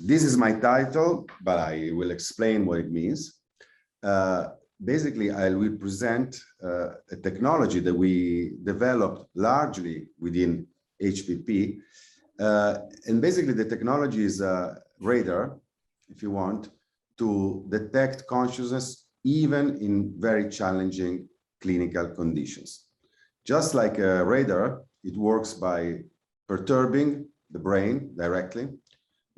this is my title, but I will explain what it means. Basically, I will present a technology that we developed largely within HPP. And basically, the technology is a radar, if you want, to detect consciousness even in very challenging clinical conditions. Just like a radar, it works by perturbing the brain directly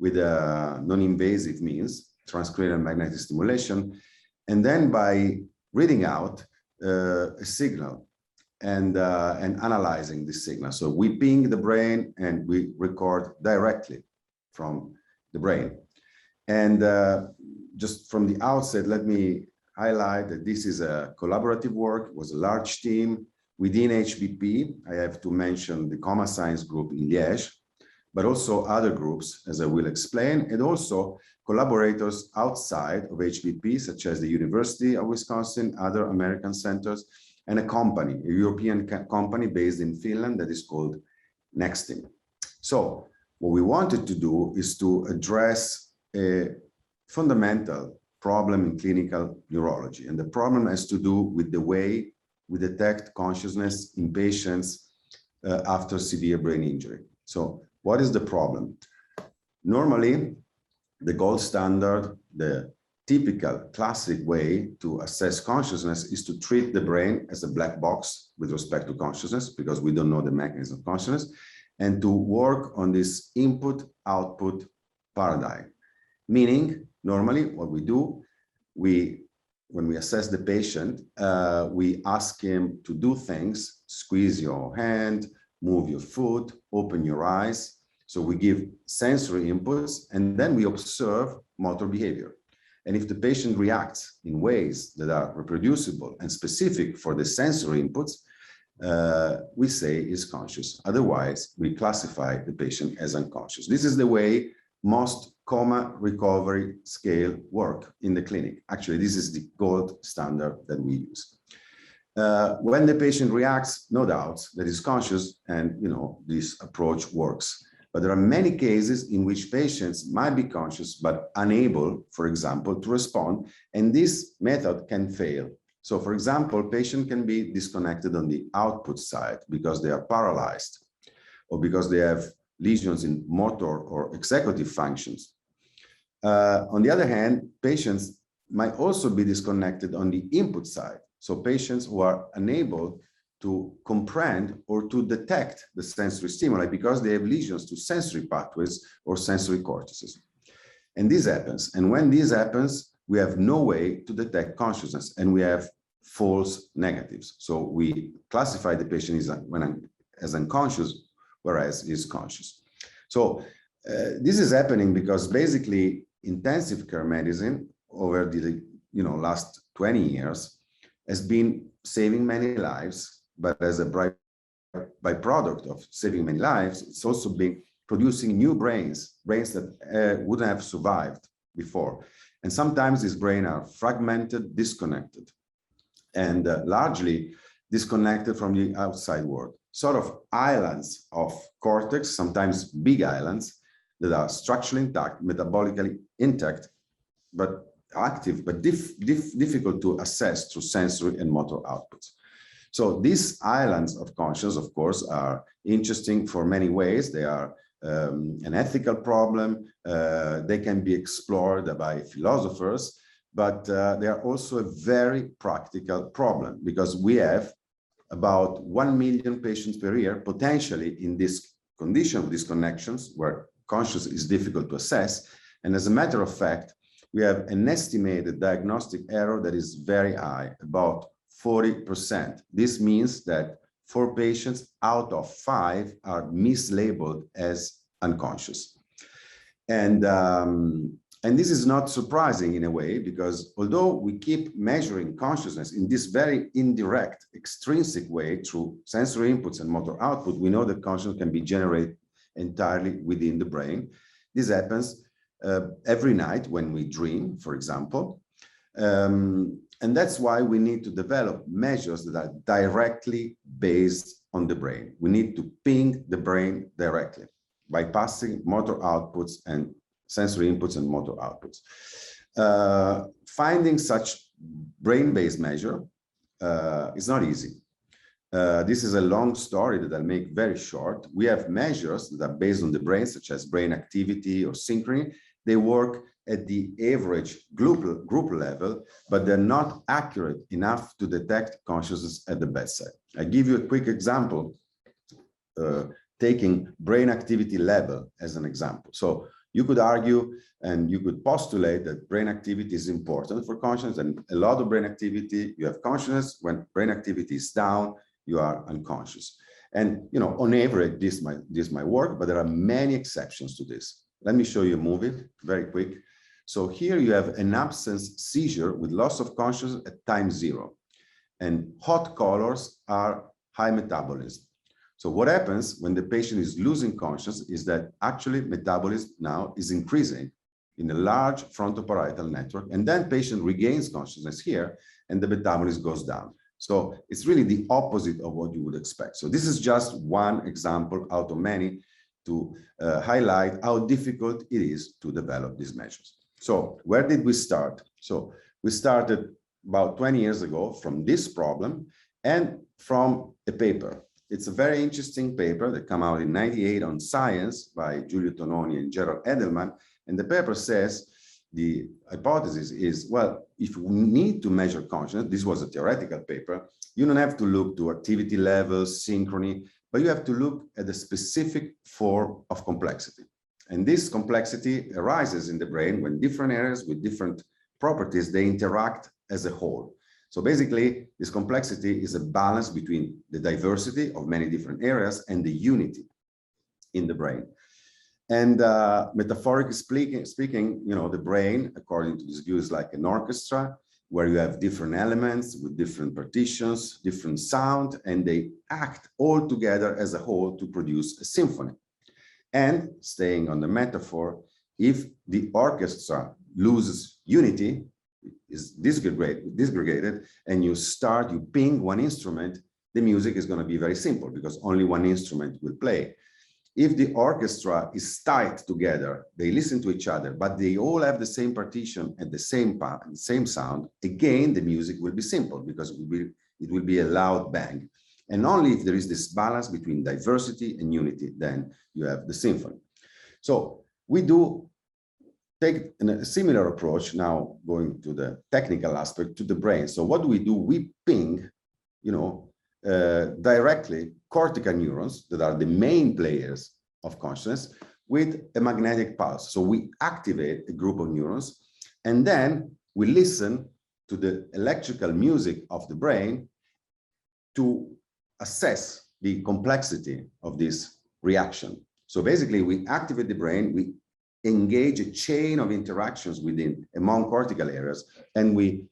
with a non-invasive means, transcranial magnetic stimulation, and then by reading out a signal and analyzing this signal. So we ping the brain and we record directly from the brain. And just from the outset, let me highlight that this is a collaborative work. It was a large team within HPP. I have to mention the Coma Science Group in Liège, but also other groups, as I will explain, and also collaborators outside of HPP, such as the University of Wisconsin, other American centers, and a company, a European company based in Finland that is called Nextim. So what we wanted to do is to address a fundamental problem in clinical neurology. And the problem has to do with the way we detect consciousness in patients after severe brain injury. So what is the problem? Normally, the gold standard, the typical classic way to assess consciousness is to treat the brain as a black box with respect to consciousness, because we don't know the mechanism of consciousness, and to work on this input-output paradigm. Meaning, normally what we do, when we assess the patient, we ask him to do things, squeeze your hand, move your foot, open your eyes. So we give sensory inputs, and then we observe motor behavior. And if the patient reacts in ways that are reproducible and specific for the sensory inputs, we say is conscious. Otherwise, we classify the patient as unconscious. This is the way most coma recovery scale work in the clinic. Actually, this is the gold standard that we use. When the patient reacts, no doubt that is conscious, and this approach works. But there are many cases in which patients might be conscious but unable, for example, to respond, and this method can fail. So, for example, patient can be disconnected on the output side because they are paralyzed or because they have lesions in motor or executive functions. On the other hand, patients might also be disconnected on the input side. So patients who are unable to comprehend or to detect the sensory stimuli because they have lesions to sensory pathways or sensory cortices. And this happens. And when this happens, we have no way to detect consciousness, and we have false negatives. So we classify the patient as unconscious, whereas is conscious. So this is happening because basically intensive care medicine over the last 20 years has been saving many lives, but as a byproduct of saving many lives, it's also been producing new brains that wouldn't have survived before. And sometimes these brains are fragmented, disconnected, and largely disconnected from the outside world. Sort of islands of cortex, sometimes big islands, that are structurally intact, metabolically intact, but active, but difficult to assess through sensory and motor outputs. So these islands of consciousness, of course, are interesting for many ways. They are an ethical problem. They can be explored by philosophers, but they are also a very practical problem because we have about 1 million patients per year potentially in this condition of disconnections where consciousness is difficult to assess. And as a matter of fact, we have an estimated diagnostic error that is very high, about 40%. This means that 4 patients out of 5 are mislabeled as unconscious. And this is not surprising in a way, because although we keep measuring consciousness in this very indirect, extrinsic way through sensory inputs and motor output, we know that consciousness can be generated entirely within the brain. This happens every night when we dream, for example. And that's why we need to develop measures that are directly based on the brain. We need to ping the brain directly, bypassing motor outputs and sensory inputs and motor outputs. Finding such brain-based measure is not easy. This is a long story that I'll make very short. We have measures that are based on the brain, such as brain activity or synchrony. They work at the average group level, but they're not accurate enough to detect consciousness at the bedside. I give you a quick example, taking brain activity level as an example. So you could argue and you could postulate that brain activity is important for consciousness, and a lot of brain activity, you have consciousness. When brain activity is down, you are unconscious. And on average, this might work, but there are many exceptions to this. Let me show you a movie very quick. So here you have an absence seizure with loss of consciousness at time 0. And hot colors are high metabolism. So what happens when the patient is losing consciousness is that actually metabolism now is increasing in a large frontoparietal network, and then patient regains consciousness here and the metabolism goes down. So it's really the opposite of what you would expect. So this is just one example out of many to highlight how difficult it is to develop these measures. So where did we start? So we started about 20 years ago from this problem and from a paper. It's a very interesting paper that came out in '98 on Science by Giulio Tononi and Gerald Edelman. And the paper says the hypothesis is, well, if we need to measure consciousness, this was a theoretical paper, you don't have to look to activity levels, synchrony, but you have to look at the specific form of complexity. And this complexity arises in the brain when different areas with different properties, they interact as a whole. So basically, this complexity is a balance between the diversity of many different areas and the unity in the brain. And metaphorically speaking, the brain, according to this view, is like an orchestra where you have different elements with different partitions, different sound, and they act all together as a whole to produce a symphony. And staying on the metaphor, if the orchestra loses unity, is disgregated, and you ping one instrument, the music is going to be very simple because only one instrument will play. If the orchestra is tied together, they listen to each other, but they all have the same partition and the same sound, again, the music will be simple because it will be a loud bang. And only if there is this balance between diversity and unity, then you have the symphony. So we do take a similar approach now, going to the technical aspect, to the brain. So what do? We ping, directly cortical neurons that are the main players of consciousness with a magnetic pulse. So we activate a group of neurons, and then we listen to the electrical music of the brain to assess the complexity of this reaction. So basically, we activate the brain, we engage a chain of interactions among cortical areas, and we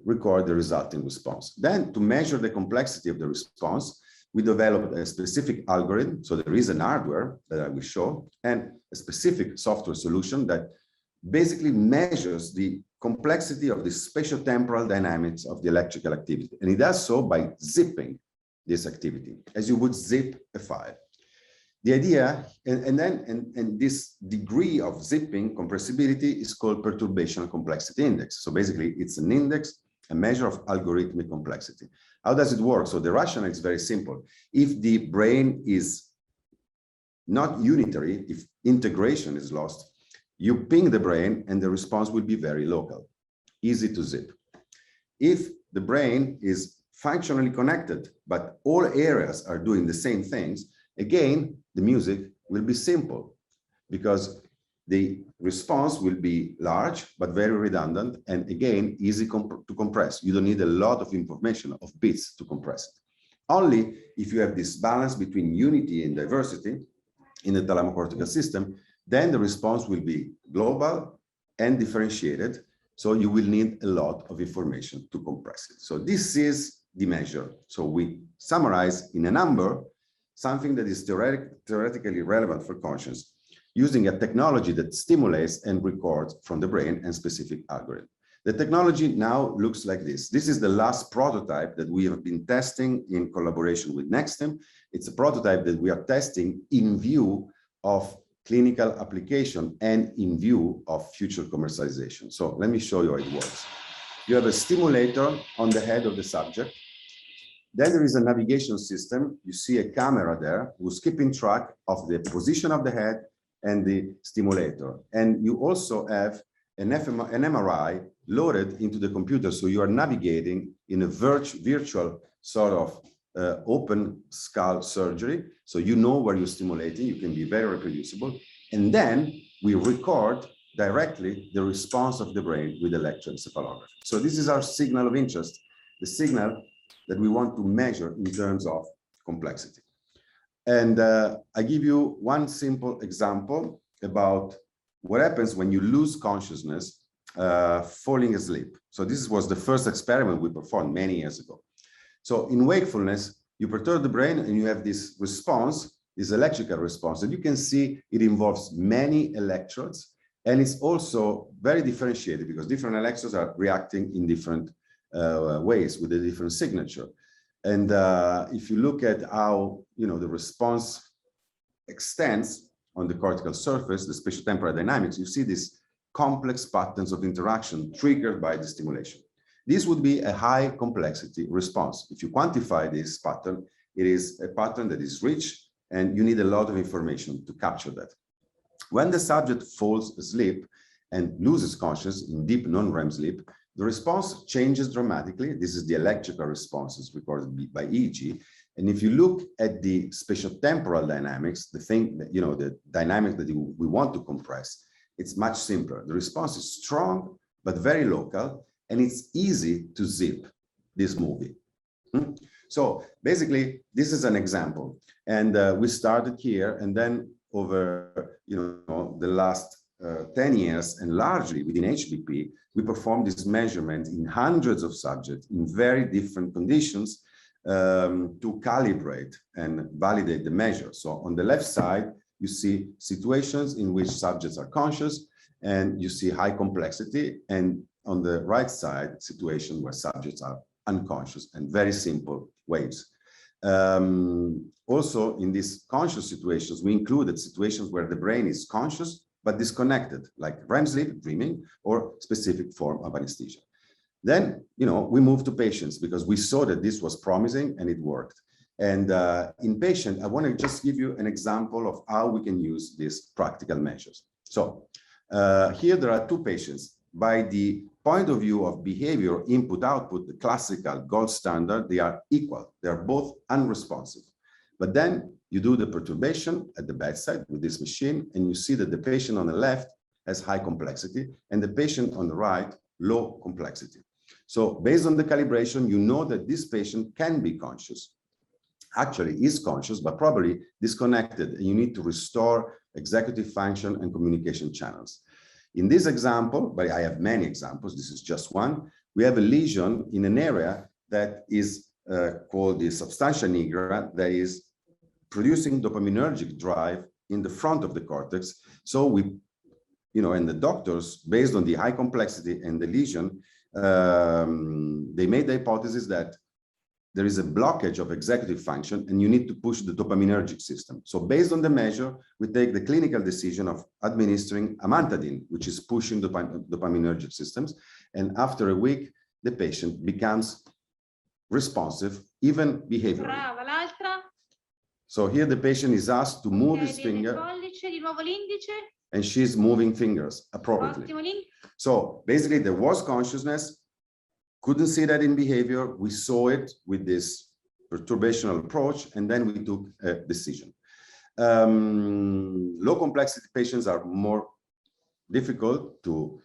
record the resulting response. Then, to measure the complexity of the response, we developed a specific algorithm. So there is an hardware that I will show, and a specific software solution that basically measures the complexity of the spatiotemporal dynamics of the electrical activity. And it does so by zipping this activity, as you would zip a file. The idea, and this degree of zipping compressibility is called perturbation complexity index. So basically, it's an index, a measure of algorithmic complexity. How does it work? So the rationale is very simple. If the brain is not unitary, if integration is lost, you ping the brain and the response will be very local, easy to zip. If the brain is functionally connected, but all areas are doing the same things, again, the music will be simple because the response will be large, but very redundant, and again, easy to compress. You don't need a lot of information, of bits to compress it. Only if you have this balance between unity and diversity in the thalamocortical system, then the response will be global and differentiated. So you will need a lot of information to compress it. So this is the measure. So we summarize in a number something that is theoretically relevant for consciousness, using a technology that stimulates and records from the brain and specific algorithm. The technology now looks like this. This is the last prototype that we have been testing in collaboration with Nextem. It's a prototype that we are testing in view of clinical application and in view of future commercialization. So let me show you how it works. You have a stimulator on the head of the subject. Then there is a navigation system. You see a camera there who's keeping track of the position of the head and the stimulator. And you also have an MRI loaded into the computer. So you are navigating in a virtual sort of open skull surgery. So you know where you're stimulating. You can be very reproducible. And then we record directly the response of the brain with electroencephalography. So this is our signal of interest, the signal that we want to measure in terms of complexity. And I give you one simple example about what happens when you lose consciousness falling asleep. So this was the first experiment we performed many years ago. So in wakefulness, you perturb the brain and you have this response, this electrical response, and you can see it involves many electrodes, and it's also very differentiated because different electrodes are reacting in different ways with a different signature. And if you look at how the response extends on the cortical surface, the spatiotemporal dynamics, you see these complex patterns of interaction triggered by the stimulation. This would be a high complexity response. If you quantify this pattern, it is a pattern that is rich and you need a lot of information to capture that. When the subject falls asleep and loses consciousness in deep non-REM sleep, the response changes dramatically. This is the electrical responses recorded by EEG. And if you look at the spatiotemporal dynamics, the thing that, the dynamic that we want to compress, it's much simpler. The response is strong, but very local, and it's easy to zip this movie. So basically, this is an example. And we started here, and then over the last 10 years, and largely within HBP, we performed this measurement in hundreds of subjects in very different conditions to calibrate and validate the measure. So on the left side, you see situations in which subjects are conscious, and you see high complexity. And on the right side, situations where subjects are unconscious and very simple waves. Also, in these conscious situations, we included situations where the brain is conscious but disconnected, like REM sleep, dreaming, or specific form of anesthesia. Then, we moved to patients because we saw that this was promising and it worked. And in patient, I want to just give you an example of how we can use these practical measures. So here there are two patients. By the point of view of behavior, input, output, the classical gold standard, they are equal. They are both unresponsive. But then you do the perturbation at the bedside with this machine, and you see that the patient on the left has high complexity and the patient on the right, low complexity. So based on the calibration, you know that this patient can be conscious, actually is conscious, but probably disconnected, and you need to restore executive function and communication channels. In this example, but I have many examples, this is just one, we have a lesion in an area that is called the substantia nigra, that is producing dopaminergic drive in the front of the cortex. So we, and the doctors, based on the high complexity and the lesion, they made the hypothesis that there is a blockage of executive function and you need to push the dopaminergic system. So based on the measure, we take the clinical decision of administering amantadine, which is pushing the dopaminergic systems. And after a week, the patient becomes responsive, even behaviorally. Brava, l'altra. So here the patient is asked to move his finger. Pollice, di nuovo l'indice. And she's moving fingers appropriately. So basically there was consciousness, couldn't see that in behavior. We saw it with this perturbational approach, and then we took a decision. Low complexity patients are more difficult to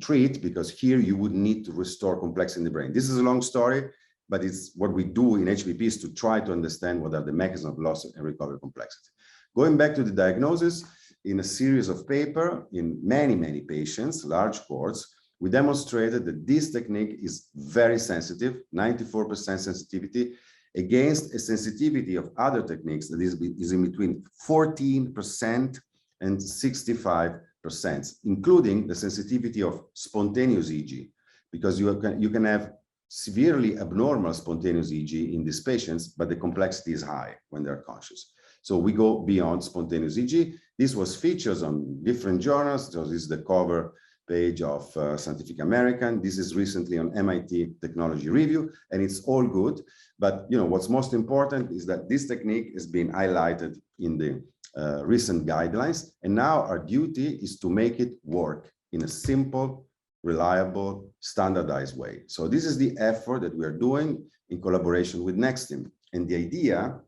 treat, because here you would need to restore complexity in the brain. This is a long story, but it's what we do in HBP is to try to understand what are the mechanisms of loss and recovery complexity. Going back to the diagnosis, in a series of papers in many, many patients, large cohorts, we demonstrated that this technique is very sensitive, 94% sensitivity, against a sensitivity of other techniques that is in between 14% and 65%, including the sensitivity of spontaneous EEG, because you can have severely abnormal spontaneous EEG in these patients, but the complexity is high when they're conscious. So we go beyond spontaneous EEG. This was featured on different journals. So this is the cover page of Scientific American. This is recently on MIT Technology Review, and it's all good. But what's most important is that this technique has been highlighted in the recent guidelines, and now our duty is to make it work in a simple, reliable, standardized way. So this is the effort that we are doing in collaboration with Nextim. And the idea,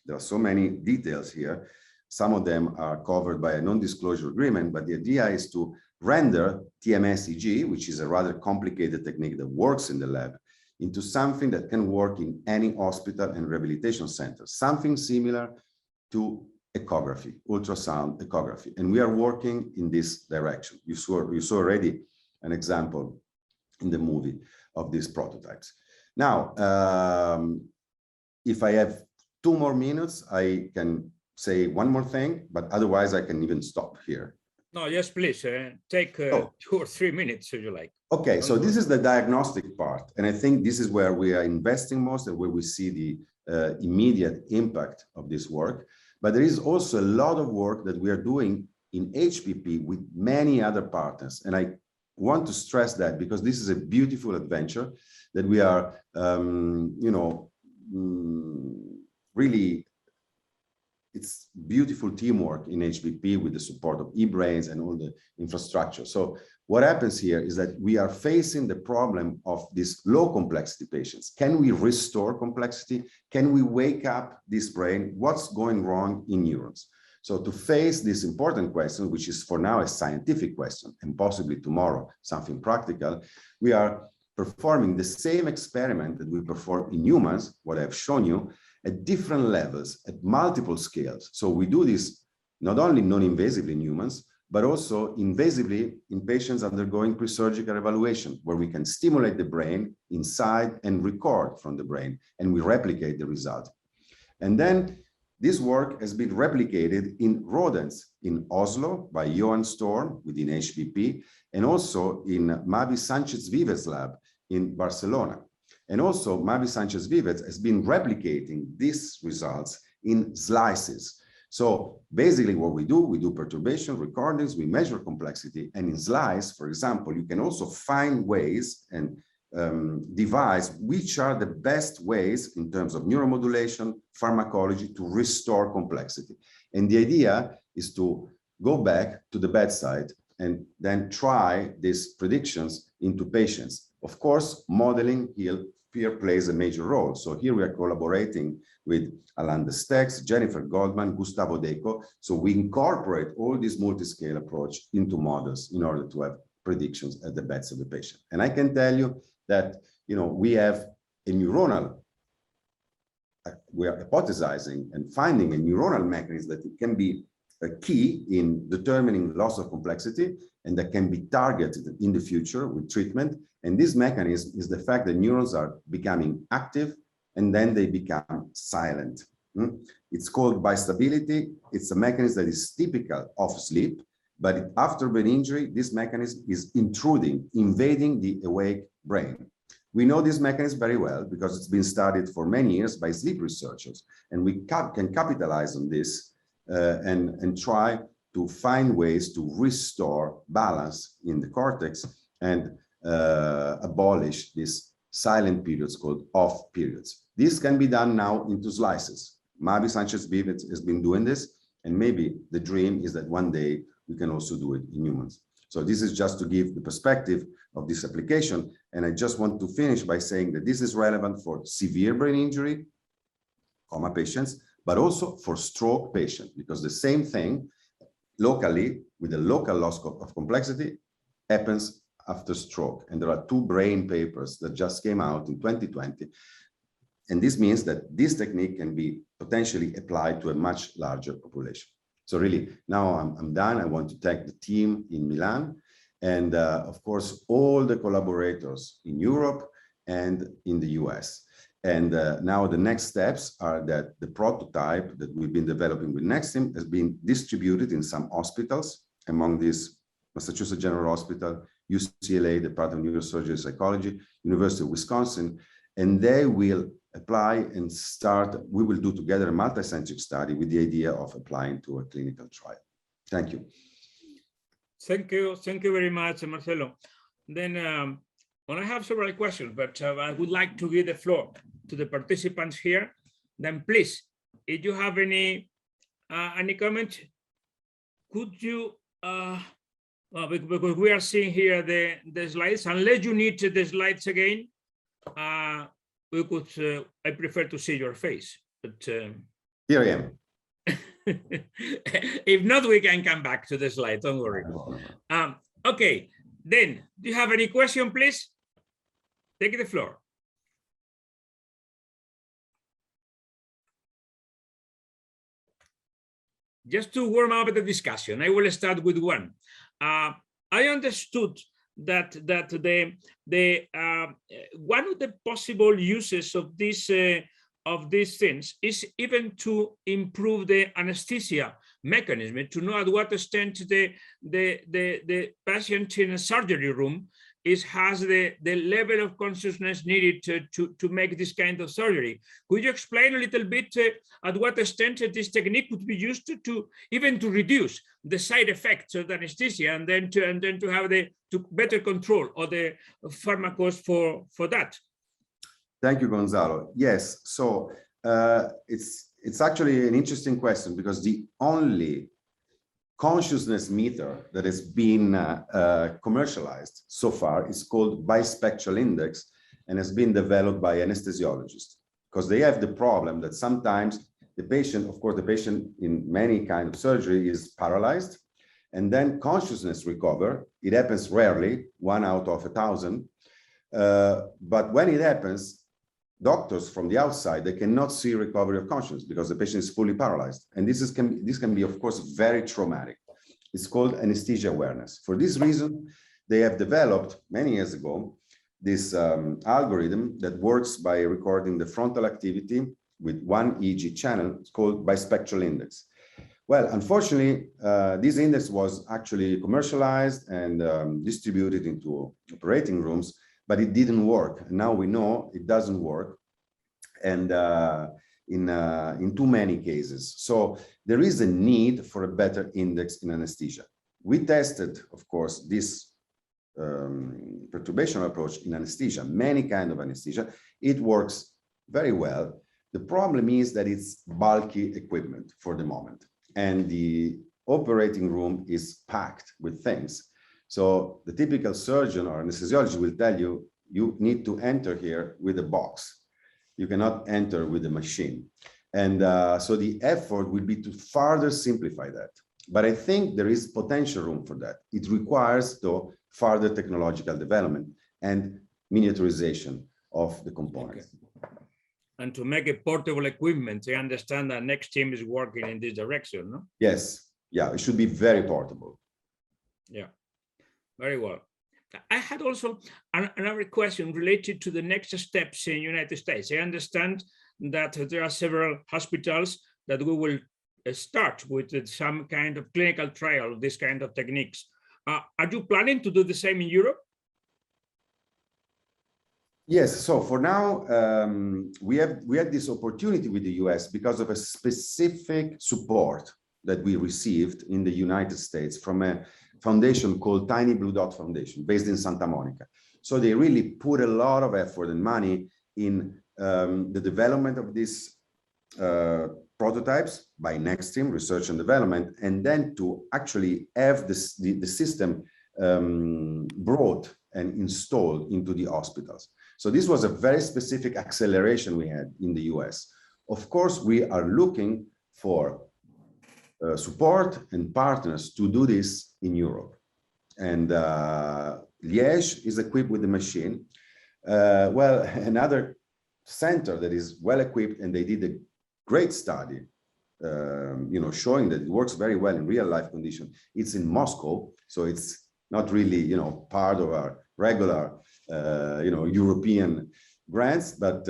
there are so many details here. Some of them are covered by a non-disclosure agreement, but the idea is to render TMS EEG, which is a rather complicated technique that works in the lab, into something that can work in any hospital and rehabilitation center, something similar to ecography, ultrasound ecography. And we are working in this direction. You saw already an example in the movie of these prototypes. Now, if I have 2 more minutes, I can say one more thing, but otherwise I can even stop here. No, yes, please take 2 or 3 minutes if you like. Okay, so this is the diagnostic part. And I think this is where we are investing most and where we see the immediate impact of this work. But there is also a lot of work that we are doing in HPP with many other partners. And I want to stress that because this is a beautiful adventure that we are, really, it's beautiful teamwork in HPP with the support of eBrains and all the infrastructure. So what happens here is that we are facing the problem of these low complexity patients. Can we restore complexity? Can we wake up this brain? What's going wrong in neurons? So to face this important question, which is for now a scientific question and possibly tomorrow something practical, we are performing the same experiment that we perform in humans, what I've shown you, at different levels, at multiple scales. So we do this not only non-invasively in humans, but also invasively in patients undergoing pre-surgical evaluation, where we can stimulate the brain inside and record from the brain, and we replicate the result. And then this work has been replicated in rodents in Oslo by Johan Storm within HPP, and also in Mavi Sanchez-Vives' lab in Barcelona. And also Mavi Sanchez-Vives has been replicating these results in slices. So basically what we do perturbation, recordings, we measure complexity, and in slice, for example, you can also find ways and devise which are the best ways in terms of neuromodulation, pharmacology to restore complexity. And the idea is to go back to the bedside and then try these predictions into patients. Of course, modeling here plays a major role. So here we are collaborating with Alain Destex, Jennifer Goldman, Gustavo Deco. So we incorporate all this multi-scale approach into models in order to have predictions at the beds of the patient. And I can tell you that, we have a neuronal, we are hypothesizing and finding a neuronal mechanism that it can be a key in determining loss of complexity and that can be targeted in the future with treatment. And this mechanism is the fact that neurons are becoming active and then they become silent. It's called bistability. It's a mechanism that is typical of sleep, but after brain injury, this mechanism is invading the awake brain. We know this mechanism very well because it's been studied for many years by sleep researchers, and we can capitalize on this and try to find ways to restore balance in the cortex and abolish these silent periods called off periods. This can be done now into slices. Mavi Sanchez-Vives has been doing this, and maybe the dream is that one day we can also do it in humans. So this is just to give the perspective of this application. And I just want to finish by saying that this is relevant for severe brain injury, coma patients, but also for stroke patients, because the same thing locally with a local loss of complexity happens after stroke. And there are 2 brain papers that just came out in 2020. And this means that this technique can be potentially applied to a much larger population. So really, now I'm done. I want to thank the team in Milan and of course, all the collaborators in Europe and in the US. And now the next steps are that the prototype that we've been developing with Nextim has been distributed in some hospitals, among these Massachusetts General Hospital, UCLA, Department of Neurosurgery and Psychology, University of Wisconsin, and they will apply and start. We will do together a multicentric study with the idea of applying to a clinical trial. Thank you. Thank you very much, Marcello. Then well, I have several questions, but I would like to give the floor to the participants here. Then please, if you have any comment, could you, because we are seeing here the slides, unless you need the slides again, we could, I prefer to see your face, but here I am. If not, we can come back to the slide, don't worry. Okay, then, do you have any question, please? Take the floor. Just to warm up the discussion, I will start with one. I understood that one of the possible uses of these things is even to improve the anesthesia mechanism, to know at what extent the patient in a surgery room has the level of consciousness needed to make this kind of surgery. Could you explain a little bit at what extent this technique could be used to even to reduce the side effects of the anesthesia, and then to have to better control or the pharmacos for that? Thank you, Gonzalo. Yes, so it's actually an interesting question, because the only consciousness meter that has been commercialized so far is called bispectral index, and has been developed by anesthesiologists, because they have the problem that sometimes the patient, of course, the patient in many kinds of surgery is paralyzed, and then consciousness recover. It happens rarely, 1 out of 1,000. But when it happens, doctors from the outside, they cannot see recovery of consciousness because the patient is fully paralyzed. And this can be, of course, very traumatic. It's called anesthesia awareness. For this reason, they have developed many years ago this algorithm that works by recording the frontal activity with one EEG channel. It's called bispectral index. Well, unfortunately, this index was actually commercialized and distributed into operating rooms, but it didn't work. And now we know it doesn't work, and in too many cases. So there is a need for a better index in anesthesia. We tested, of course, this perturbation approach in anesthesia, many kinds of anesthesia. It works very well. The problem is that it's bulky equipment for the moment, and the operating room is packed with things. So the typical surgeon or anesthesiologist will tell you, you need to enter here with a box. You cannot enter with a machine. And so the effort will be to further simplify that. But I think there is potential room for that. It requires, though, further technological development and miniaturization of the components. Okay. And to make a portable equipment, I understand that next team is working in this direction, no? Yes. Yeah, it should be very portable. Yeah, very well. I had also another question related to the next steps in the United States. I understand that there are several hospitals that we will start with some kind of clinical trial of this kind of techniques. Are you planning to do the same in Europe? Yes, so for now, we had this opportunity with the US because of a specific support that we received in the United States from a foundation called Tiny Blue Dot Foundation, based in Santa Monica. So they really put a lot of effort and money in the development of these prototypes by Nextream Research and Development, and then to actually have the system brought and installed into the hospitals. So this was a very specific acceleration we had in the US. Of course, we are looking for support and partners to do this in Europe. And Liège is equipped with the machine. Well, another center that is well equipped, and they did a great study, showing that it works very well in real life condition. It's in Moscow, so it's not really, part of our regular, European grants, but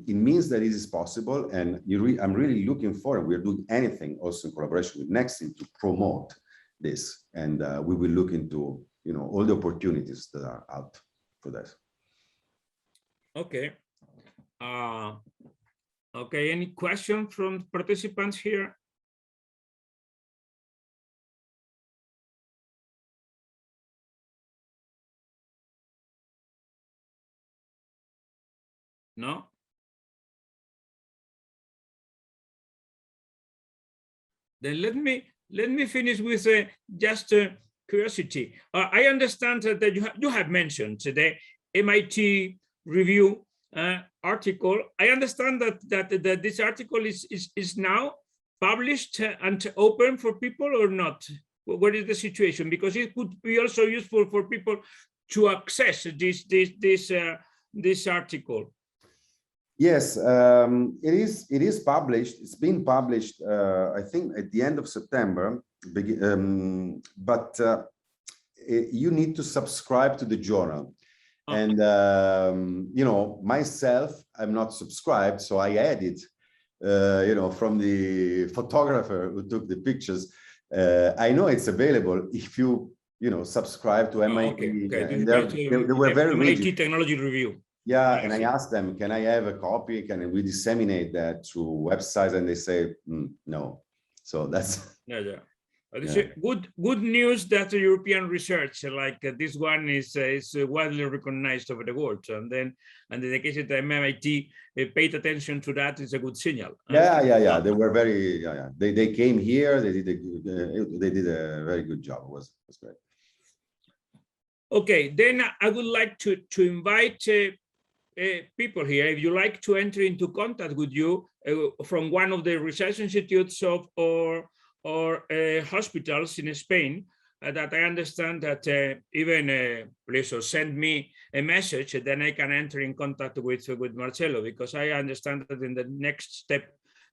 it means that it is possible. And I'm really looking forward. We're doing anything also in collaboration with Nextream to promote this. And we will look into, all the opportunities that are out for this. Okay. Okay, any question from participants here? No? Then let me finish with just curiosity. I understand that you have mentioned the MIT review article. I understand that this article is now published and open for people or not? What is the situation? Because it could be also useful for people to access this article. Yes, it is published. It's been published, I think, at the end of September. But you need to subscribe to the journal. And you know, myself, I'm not subscribed, so I edit. You know, from the photographer who took the pictures. I know it's available if you know, subscribe to MIT. Okay. And they were very MIT rigid. Technology Review. Yeah, and I asked them, can I have a copy? Can we disseminate that through websites? And they say, no. So that's It's good news that the European research like this one is widely recognized over the world, and then in the case of the MIT paid attention to that is a good signal. Yeah. They were very They came here. They did a very good job. It was great. Okay, then I would like to invite people here, if you like to enter into contact with you from one of the research institutes or hospitals in Spain, that I understand that even please send me a message, then I can enter in contact with Marcello, because I understand that in the next step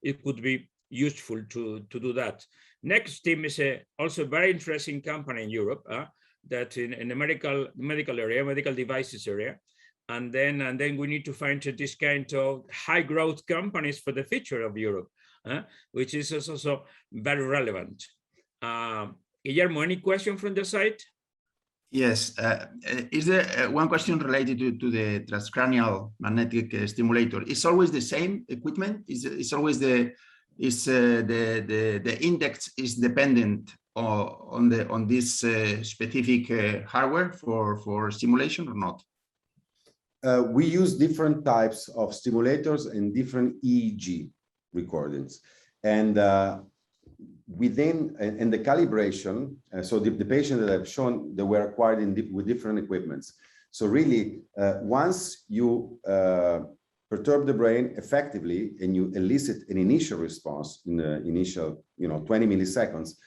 it could be useful to do that. Next team is also a very interesting company in Europe that in the medical area, medical devices area. And then we need to find this kind of high growth companies for the future of Europe, which is also very relevant. Guillermo, any question from the side? Yes. Is there one question related to the transcranial magnetic stimulator? It's always the same equipment? It's always the index is dependent on this specific hardware for stimulation or not? We use different types of stimulators and different EEG recordings, and within the calibration. So the patient that I've shown, they were acquired with different equipments. So really, once you perturb the brain effectively and you elicit an initial response in the initial 20 milliseconds,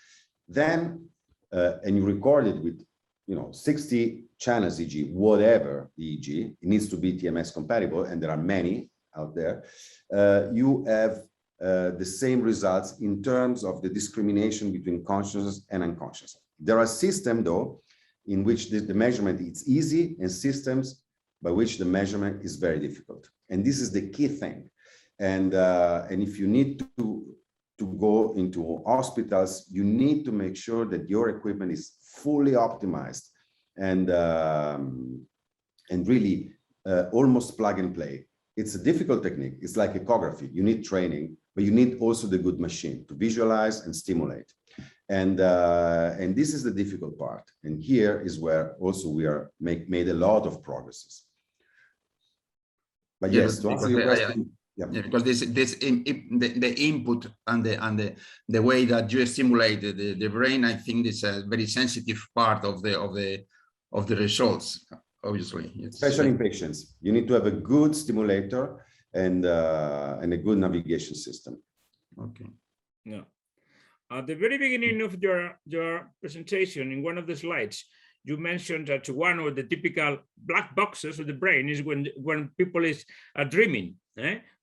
then and you record it with 60 channels EEG, whatever EEG, it needs to be TMS compatible, and there are many out there. You have the same results in terms of the discrimination between consciousness and unconscious. There are systems, though, in which the measurement is easy, and systems by which the measurement is very difficult. And this is the key thing. And if you need to go into hospitals, you need to make sure that your equipment is fully optimized and really almost plug and play. It's a difficult technique. It's like echography. You need training, but you need also the good machine to visualize and stimulate. And this is the difficult part. And here is where also we are made a lot of progresses. But yes, to answer your question. Yeah, because the input and the way that you stimulate the brain, I think is a very sensitive part of the results. Obviously, especially in patients, you need to have a good stimulator and a good navigation system. Okay. Yeah. At the very beginning of your presentation, in one of the slides, you mentioned that one of the typical black boxes of the brain is when people are dreaming.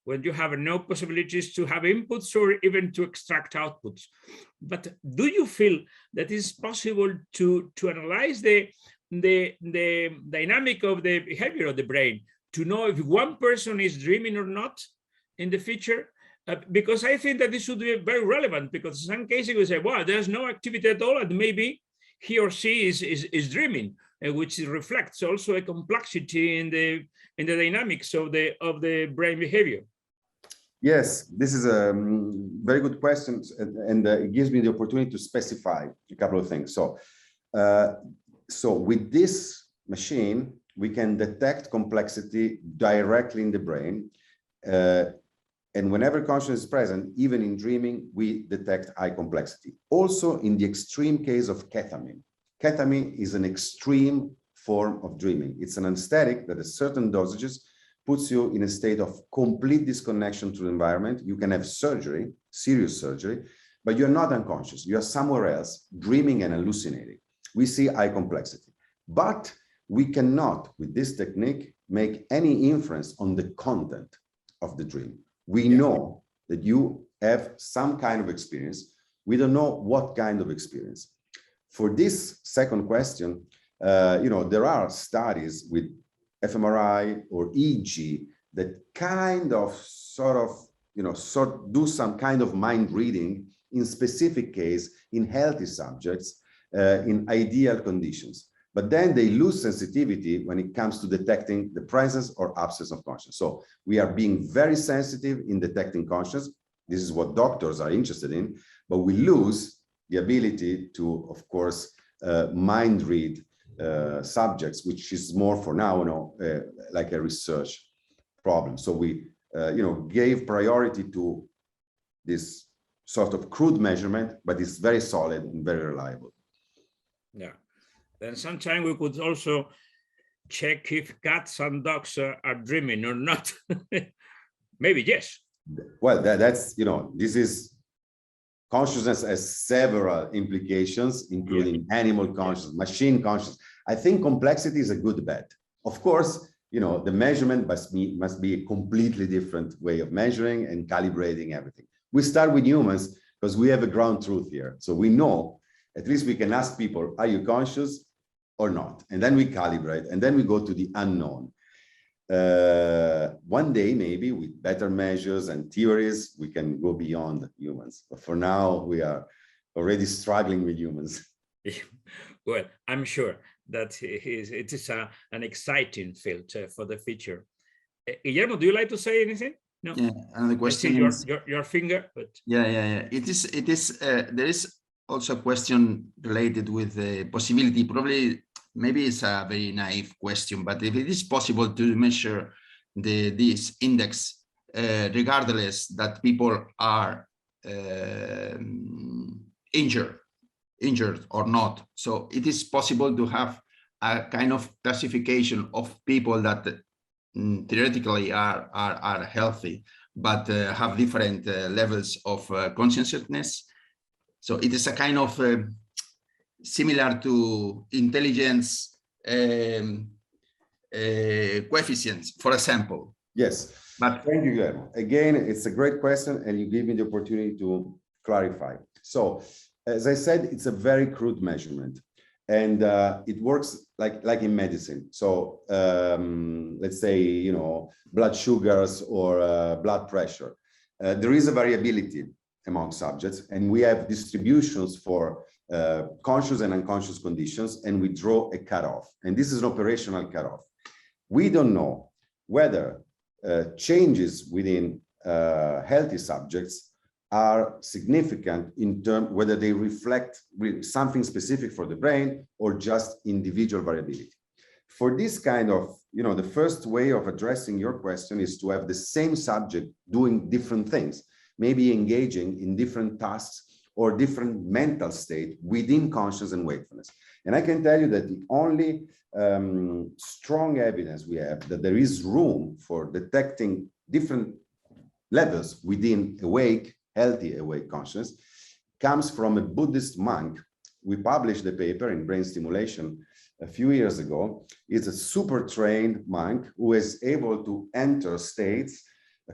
When you have no possibilities to have inputs or even to extract outputs. But do you feel that it's possible to analyze the dynamic of the behavior of the brain to know if one person is dreaming or not in the future? Because I think that this should be very relevant, because in some cases we say, well, there's no activity at all, and maybe he or she is dreaming, which reflects also a complexity in the dynamics of the brain behavior. Yes, this is a very good question, and it gives me the opportunity to specify a couple of things. So with this machine, we can detect complexity directly in the brain. And whenever consciousness is present, even in dreaming, we detect high complexity. Also, in the extreme case of ketamine. Ketamine is an extreme form of dreaming. It's an anesthetic that at certain dosages puts you in a state of complete disconnection to the environment. You can have surgery, serious surgery, but you're not unconscious. You're somewhere else, dreaming and hallucinating. We see high complexity. But we cannot, with this technique, make any inference on the content of the dream. We know that you have some kind of experience. We don't know what kind of experience. For this second question, there are studies with fMRI or EEG that kind of do some kind of mind reading in specific case in healthy subjects in ideal conditions. But then they lose sensitivity when it comes to detecting the presence or absence of consciousness. So we are being very sensitive in detecting consciousness. This is what doctors are interested in, but we lose the ability to, of course, mind read subjects, which is more for now, like a research problem. So we, gave priority to this sort of crude measurement, but it's very solid and very reliable. Yeah. Then sometimes we could also check if cats and dogs are dreaming or not. Maybe yes. Well, that's, this is consciousness has several implications, including animal consciousness, machine consciousness. I think complexity is a good bet. Of course, the measurement must be a completely different way of measuring and calibrating everything. We start with humans because we have a ground truth here. So we know, at least we can ask people, are you conscious or not? And then we calibrate, and then we go to the unknown. One day, maybe with better measures and theories, we can go beyond humans. But for now, we are already struggling with humans. Well, I'm sure that it is an exciting field for the future. Guillermo, do you like to say anything? No. Yeah, and the question is your finger, but yeah. It is. There is also a question related with the possibility. Maybe it's a very naive question, but if it is possible to measure this index, regardless that people are injured or not. So it is possible to have a kind of classification of people that theoretically are healthy, but have different levels of consciousness. So it is a kind of similar to intelligence coefficients, for example. Yes, but thank you, Guillermo. Again, it's a great question, and you give me the opportunity to clarify. So, as I said, it's a very crude measurement, and it works like in medicine. So, let's say, blood sugars or blood pressure. There is a variability among subjects, and we have distributions for conscious and unconscious conditions, and we draw a cutoff. And this is an operational cutoff. We don't know whether changes within healthy subjects are significant in terms whether they reflect something specific for the brain or just individual variability. For this kind of, the first way of addressing your question is to have the same subject doing different things, maybe engaging in different tasks or different mental state within consciousness and wakefulness. And I can tell you that the only strong evidence we have that there is room for detecting different levels within healthy awake consciousness comes from a Buddhist monk. We published the paper in Brain Stimulation a few years ago. It's a super trained monk who is able to enter states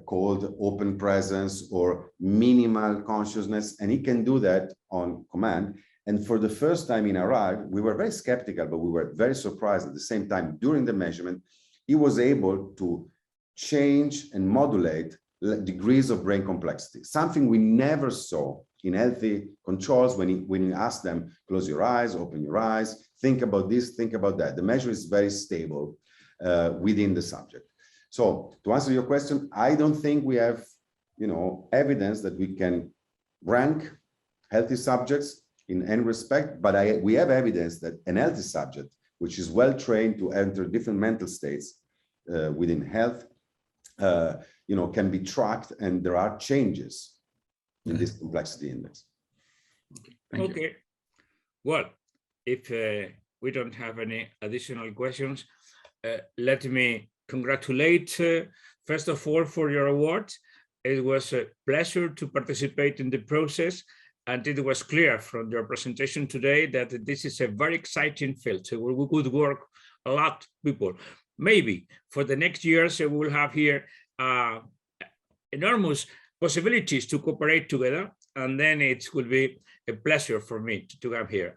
called open presence or minimal consciousness, and he can do that on command. And for the first time in Arrive, we were very skeptical, but we were very surprised at the same time. During the measurement, he was able to change and modulate degrees of brain complexity, something we never saw in healthy controls when you ask them, close your eyes, open your eyes, think about this, think about that. The measure is very stable within the subject. So to answer your question, I don't think we have evidence that we can rank healthy subjects in any respect, but we have evidence that an healthy subject, which is well trained to enter different mental states within health, can be tracked, and there are changes in this complexity index. Thank Okay. Well, if we don't have any additional questions, let me congratulate, first of all, for your award. It was a pleasure to participate in the process, and it was clear from your presentation today that this is a very exciting field. So we could work a lot, people. Maybe for the next years, we will have here enormous possibilities to cooperate together, and then it will be a pleasure for me to come here.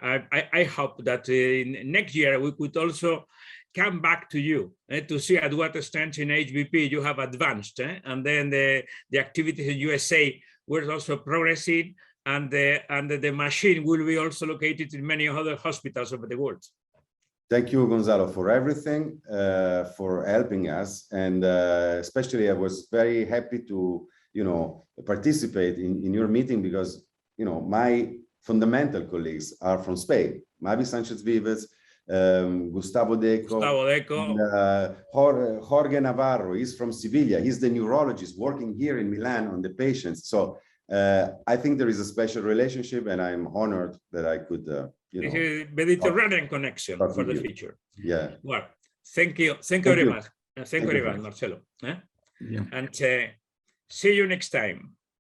I hope that next year we could also come back to you to see at what extent in HBP you have advanced, and then the activities in USA were also progressing, and the machine will be also located in many other hospitals over the world. Thank you, Gonzalo, for everything, for helping us, and especially I was very happy to participate in your meeting, because my fundamental colleagues are from Spain. Mavi Sanchez-Vives, Gustavo Deco, and, Jorge Navarro is from Sevilla. He's the neurologist working here in Milan on the patients. So I think there is a special relationship, and I'm honored that I could, This is Mediterranean connection for the future. Yeah. Well, thank you very much. Thank you very much, Marcello. you. And see you next time.